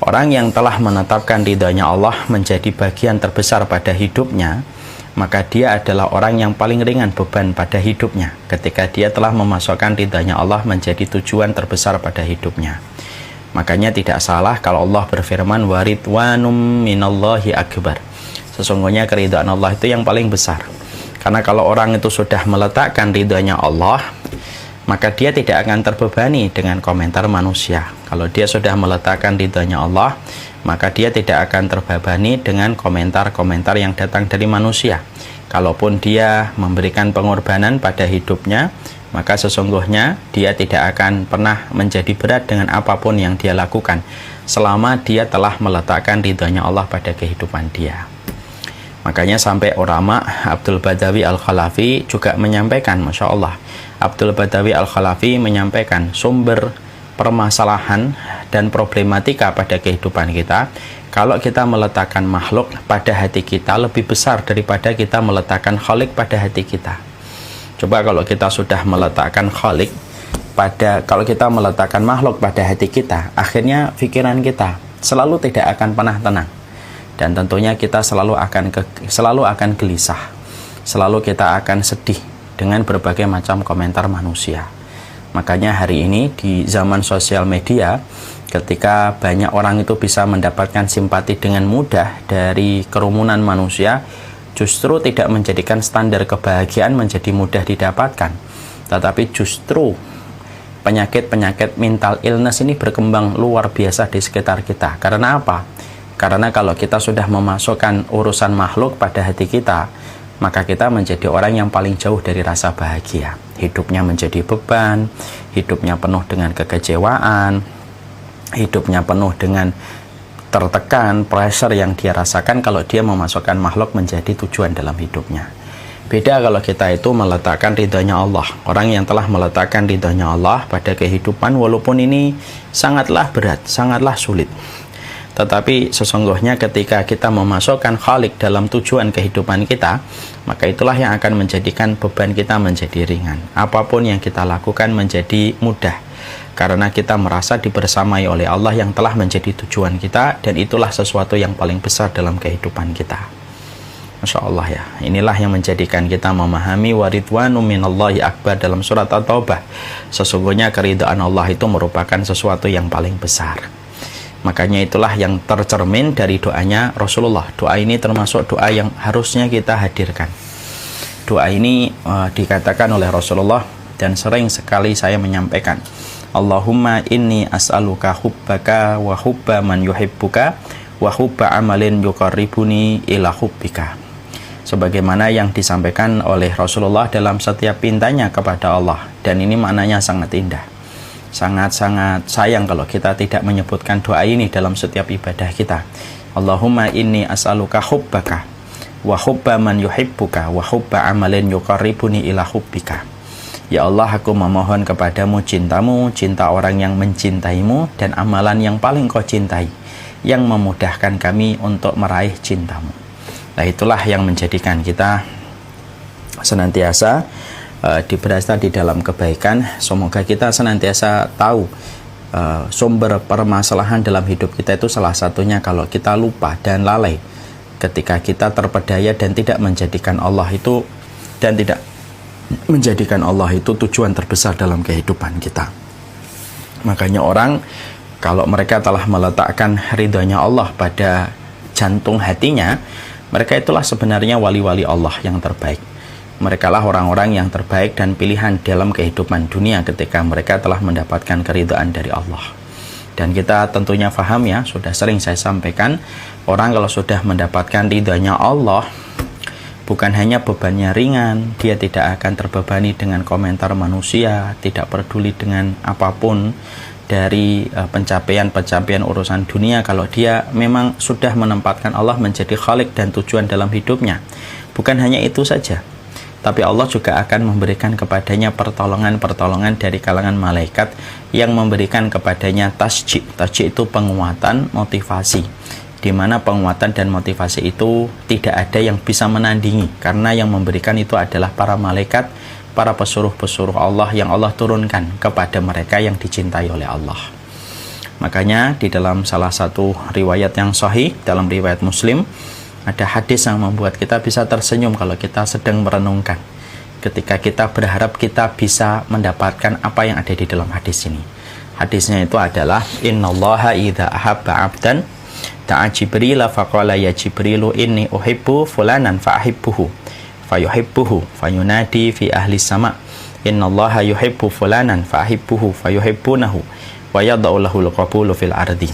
Orang yang telah menetapkan ridhonya Allah menjadi bagian terbesar pada hidupnya, maka dia adalah orang yang paling ringan beban pada hidupnya ketika dia telah memasukkan ridhonya Allah menjadi tujuan terbesar pada hidupnya. Makanya tidak salah kalau Allah berfirman, waridwanum minallahi akbar. Sesungguhnya keridhaan Allah itu yang paling besar. Karena kalau orang itu sudah meletakkan ridhonya Allah, maka dia tidak akan terbebani dengan komentar manusia. Kalau dia sudah meletakkan ridhonya Allah, maka dia tidak akan terbebani dengan komentar-komentar yang datang dari manusia. Kalaupun dia memberikan pengorbanan pada hidupnya, maka sesungguhnya dia tidak akan pernah menjadi berat dengan apapun yang dia lakukan, selama dia telah meletakkan ridhonya Allah pada kehidupan dia. Makanya sampai ulama Abdul Badawi Al-Khalafi juga menyampaikan, Masya Allah, Abdul Badawi Al-Khalafi menyampaikan sumber permasalahan dan problematika pada kehidupan kita kalau kita meletakkan makhluk pada hati kita lebih besar daripada kita meletakkan Khalik pada hati kita. Coba kalau kita sudah meletakkan Khalik kalau kita meletakkan makhluk pada hati kita, akhirnya pikiran kita selalu tidak akan pernah tenang, dan tentunya kita selalu akan gelisah, selalu kita akan sedih dengan berbagai macam komentar manusia. Makanya hari ini di zaman sosial media, ketika banyak orang itu bisa mendapatkan simpati dengan mudah dari kerumunan manusia, justru tidak menjadikan standar kebahagiaan menjadi mudah didapatkan, tetapi justru penyakit-penyakit mental illness ini berkembang luar biasa di sekitar kita. Karena apa? Karena kalau kita sudah memasukkan urusan makhluk pada hati kita, maka kita menjadi orang yang paling jauh dari rasa bahagia. Hidupnya menjadi beban, hidupnya penuh dengan kekecewaan, hidupnya penuh dengan tertekan, pressure yang dia rasakan kalau dia memasukkan makhluk menjadi tujuan dalam hidupnya. Beda kalau kita itu meletakkan ridhonya Allah. Orang yang telah meletakkan ridhonya Allah pada kehidupan, walaupun ini sangatlah berat, sangatlah sulit, tetapi sesungguhnya ketika kita memasukkan Khalik dalam tujuan kehidupan kita, maka itulah yang akan menjadikan beban kita menjadi ringan. Apapun yang kita lakukan menjadi mudah, karena kita merasa dibersamai oleh Allah yang telah menjadi tujuan kita, dan itulah sesuatu yang paling besar dalam kehidupan kita. Masya Allah ya, inilah yang menjadikan kita memahami waridwanu minallahi akbar dalam surat At-Taubah. Sesungguhnya keridhaan Allah itu merupakan sesuatu yang paling besar. Makanya itulah yang tercermin dari doanya Rasulullah. Doa ini termasuk doa yang harusnya kita hadirkan. Doa ini dikatakan oleh Rasulullah dan sering sekali saya menyampaikan. Allahumma inni as'aluka hubbaka wa hubba man yuhibbuka wa hubba amalin yuqarribuni ila hubbika. Sebagaimana yang disampaikan oleh Rasulullah dalam setiap pintanya kepada Allah. Dan ini maknanya sangat indah. Sangat-sangat sayang kalau kita tidak menyebutkan doa ini dalam setiap ibadah kita. Allahumma inni as'aluka hubbaka wa hubba man yuhibbuka wa hubba amalin yuqarribuni ila hubbika. Ya Allah, aku memohon kepadamu cintamu, cinta orang yang mencintaimu, dan amalan yang paling kau cintai, yang memudahkan kami untuk meraih cintamu. Nah, itulah yang menjadikan kita senantiasa diberasa di dalam kebaikan. Semoga kita senantiasa tahu sumber permasalahan dalam hidup kita itu salah satunya kalau kita lupa dan lalai ketika kita terpedaya dan tidak menjadikan Allah itu tujuan terbesar dalam kehidupan kita. Makanya orang kalau mereka telah meletakkan ridhonya Allah pada jantung hatinya, mereka itulah sebenarnya wali-wali Allah yang terbaik. Mereka lah orang-orang yang terbaik dan pilihan dalam kehidupan dunia ketika mereka telah mendapatkan keridhaan dari Allah. Dan kita tentunya paham ya, sudah sering saya sampaikan, orang kalau sudah mendapatkan ridhanya Allah, bukan hanya bebannya ringan, dia tidak akan terbebani dengan komentar manusia, tidak peduli dengan apapun dari pencapaian-pencapaian urusan dunia kalau dia memang sudah menempatkan Allah menjadi khalik dan tujuan dalam hidupnya. Bukan hanya itu saja, tapi Allah juga akan memberikan kepadanya pertolongan-pertolongan dari kalangan malaikat yang memberikan kepadanya tasjid. Tasjid itu penguatan, motivasi, di mana penguatan dan motivasi itu tidak ada yang bisa menandingi, karena yang memberikan itu adalah para malaikat, para pesuruh-pesuruh Allah yang Allah turunkan kepada mereka yang dicintai oleh Allah. Makanya di dalam salah satu riwayat yang sahih, dalam riwayat Muslim, ada hadis yang membuat kita bisa tersenyum kalau kita sedang merenungkan. Ketika kita berharap kita bisa mendapatkan apa yang ada di dalam hadis ini. Hadisnya itu adalah innallaha idza ahabba 'abdan da'a Jibril faqala ya Jibrilu inni uhibbu fulanan fa'ahibbuhu fayuhibbuhu fayunadi fi ahli sama innallaha yuhibbu fulanan fa'ahibbuhu fayuhibbunahu wa yad'u lahul qabulu fil ardi.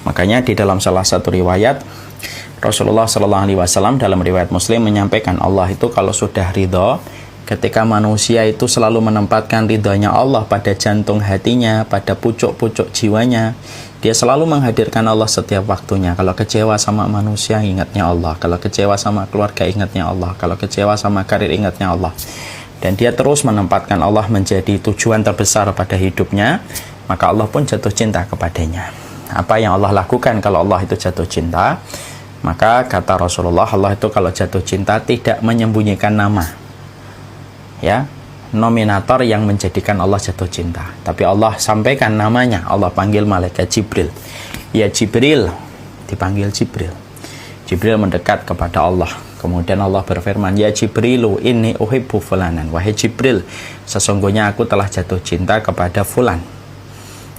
Makanya di dalam salah satu riwayat Rasulullah sallallahu alaihi wasallam dalam riwayat Muslim menyampaikan Allah itu kalau sudah ridha, ketika manusia itu selalu menempatkan ridhonya Allah pada jantung hatinya, pada pucuk-pucuk jiwanya, dia selalu menghadirkan Allah setiap waktunya. Kalau kecewa sama manusia, ingatnya Allah. Kalau kecewa sama keluarga, ingatnya Allah. Kalau kecewa sama karir, ingatnya Allah. Dan dia terus menempatkan Allah menjadi tujuan terbesar pada hidupnya, maka Allah pun jatuh cinta kepadanya. Apa yang Allah lakukan kalau Allah itu jatuh cinta? Maka kata Rasulullah, Allah itu kalau jatuh cinta tidak menyembunyikan nama, ya, nominator yang menjadikan Allah jatuh cinta, tapi Allah sampaikan namanya. Allah panggil malaikat Jibril, ya Jibril, dipanggil Jibril. Jibril mendekat kepada Allah, kemudian Allah berfirman, ya Jibrilu inni uhibbu fulanan, wahai Jibril, sesungguhnya aku telah jatuh cinta kepada fulan.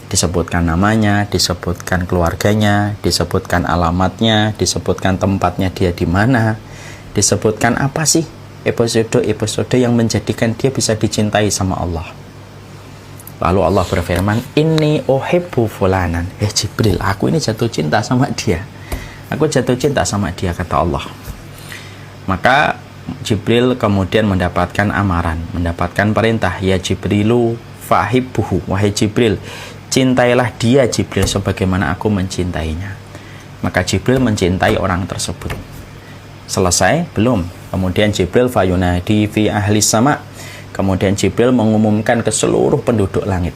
Disebutkan namanya, disebutkan keluarganya, disebutkan alamatnya, disebutkan tempatnya dia di mana, disebutkan apa sih episode yang menjadikan dia bisa dicintai sama Allah. Lalu Allah berfirman, inni uhibbu fulanan, Jibril, aku ini jatuh cinta sama dia, aku jatuh cinta sama dia, kata Allah. Maka Jibril kemudian mendapatkan amaran, mendapatkan perintah, ya Jibrilu fahibbuhu, wahai Jibril, cintailah dia Jibril sebagaimana aku mencintainya. Maka Jibril mencintai orang tersebut. Selesai? Belum. Kemudian Jibril fayunadi fi ahli sama. Kemudian Jibril mengumumkan ke seluruh penduduk langit.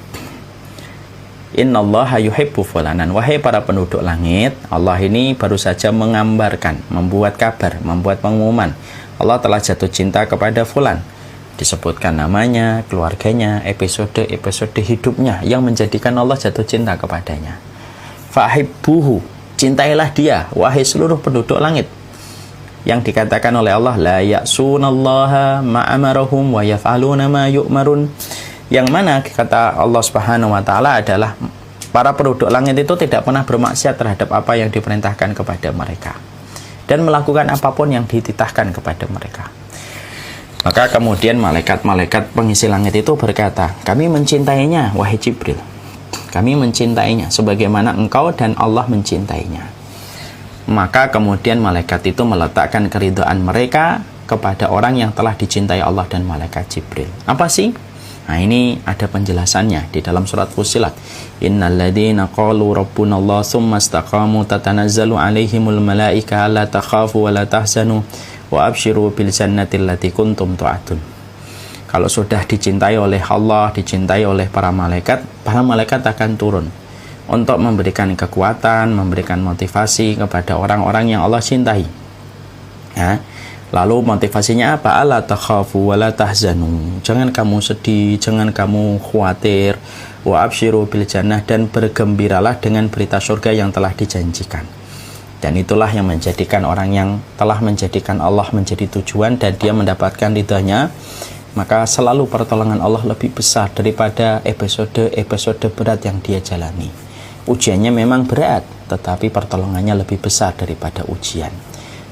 Innallaha yuhibbu fulanan, wahai para penduduk langit, Allah ini baru saja mengambarkan, membuat kabar, membuat pengumuman, Allah telah jatuh cinta kepada fulan. Disebutkan namanya, keluarganya, episode hidupnya yang menjadikan Allah jatuh cinta kepadanya. Fahibbuhu, cintailah dia, wahai seluruh penduduk langit. Yang dikatakan oleh Allah, la ya'sunallaha ma'amarahum wa yaf'aluna ma yu'marun. Yang mana kata Allah Subhanahu wa taala adalah para penduduk langit itu tidak pernah bermaksiat terhadap apa yang diperintahkan kepada mereka dan melakukan apapun yang dititahkan kepada mereka. Maka kemudian malaikat-malaikat pengisi langit itu berkata, kami mencintainya, wahai Jibril. Kami mencintainya sebagaimana engkau dan Allah mencintainya. Maka kemudian malaikat itu meletakkan keridhaan mereka kepada orang yang telah dicintai Allah dan malaikat Jibril. Apa sih? Nah, ini ada penjelasannya di dalam surat Fussilat. Innal ladzina qalu rabbunallahu tsumma istaqamu tatanazzalu alaihimul malaika alla takhafu wa la tahzanu wa absyiru bil jannati allati kuntum tu'adun. Kalau sudah dicintai oleh Allah, dicintai oleh para malaikat akan turun untuk memberikan kekuatan, memberikan motivasi kepada orang-orang yang Allah cintai. Ya. Lalu motivasinya apa? Alla takhafu wa la tahzanu. Jangan kamu sedih, jangan kamu khawatir. Wa absyiru bil jannah, dan bergembiralah dengan berita surga yang telah dijanjikan. Dan itulah yang menjadikan orang yang telah menjadikan Allah menjadi tujuan dan dia mendapatkan ridhanya, maka selalu pertolongan Allah lebih besar daripada episode berat yang dia jalani. Ujiannya memang berat, tetapi pertolongannya lebih besar daripada ujian.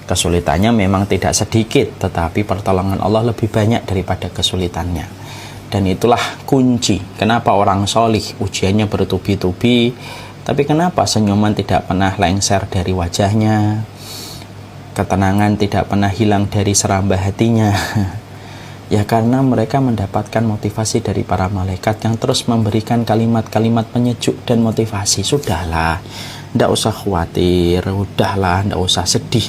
Kesulitannya memang tidak sedikit, tetapi pertolongan Allah lebih banyak daripada kesulitannya. Dan itulah kunci kenapa orang solih ujiannya bertubi-tubi, tapi kenapa senyuman tidak pernah lengser dari wajahnya, ketenangan tidak pernah hilang dari serambah hatinya. Ya karena mereka mendapatkan motivasi dari para malaikat yang terus memberikan kalimat-kalimat penyejuk dan motivasi. Sudahlah, tidak usah khawatir, udahlah, tidak usah sedih,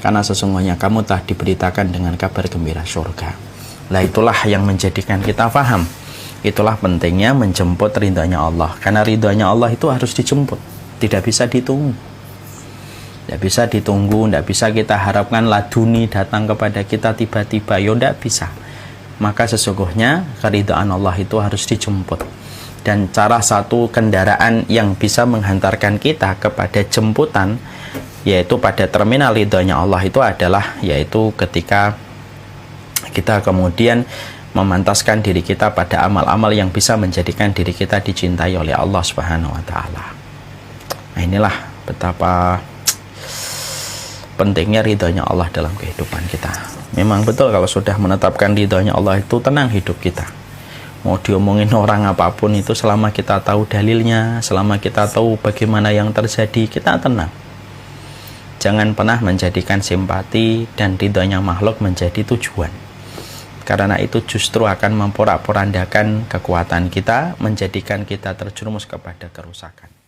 karena sesungguhnya kamu telah diberitakan dengan kabar gembira surga. Nah, itulah yang menjadikan kita paham. Itulah pentingnya menjemput ridhanya Allah. Karena ridhanya Allah itu harus dijemput, tidak bisa ditunggu. Tidak bisa ditunggu, tidak bisa kita harapkan laduni datang kepada kita tiba-tiba. Ya tidak bisa. Maka sesungguhnya keridhaan Allah itu harus dijemput. Dan salah satu kendaraan yang bisa menghantarkan kita kepada jemputan, yaitu pada terminal ridhonya Allah itu adalah, yaitu ketika kita kemudian memantaskan diri kita pada amal-amal yang bisa menjadikan diri kita dicintai oleh Allah Subhanahu wa Ta'ala. Nah, inilah betapa pentingnya ridhonya Allah dalam kehidupan kita. Memang betul, kalau sudah menetapkan ridhonya Allah itu tenang hidup kita. Mau diomongin orang apapun itu, selama kita tahu dalilnya, selama kita tahu bagaimana yang terjadi, kita tenang. Jangan pernah menjadikan simpati dan ridhonya makhluk menjadi tujuan. Karena itu justru akan memporak-porandakan kekuatan kita, menjadikan kita terjerumus kepada kerusakan.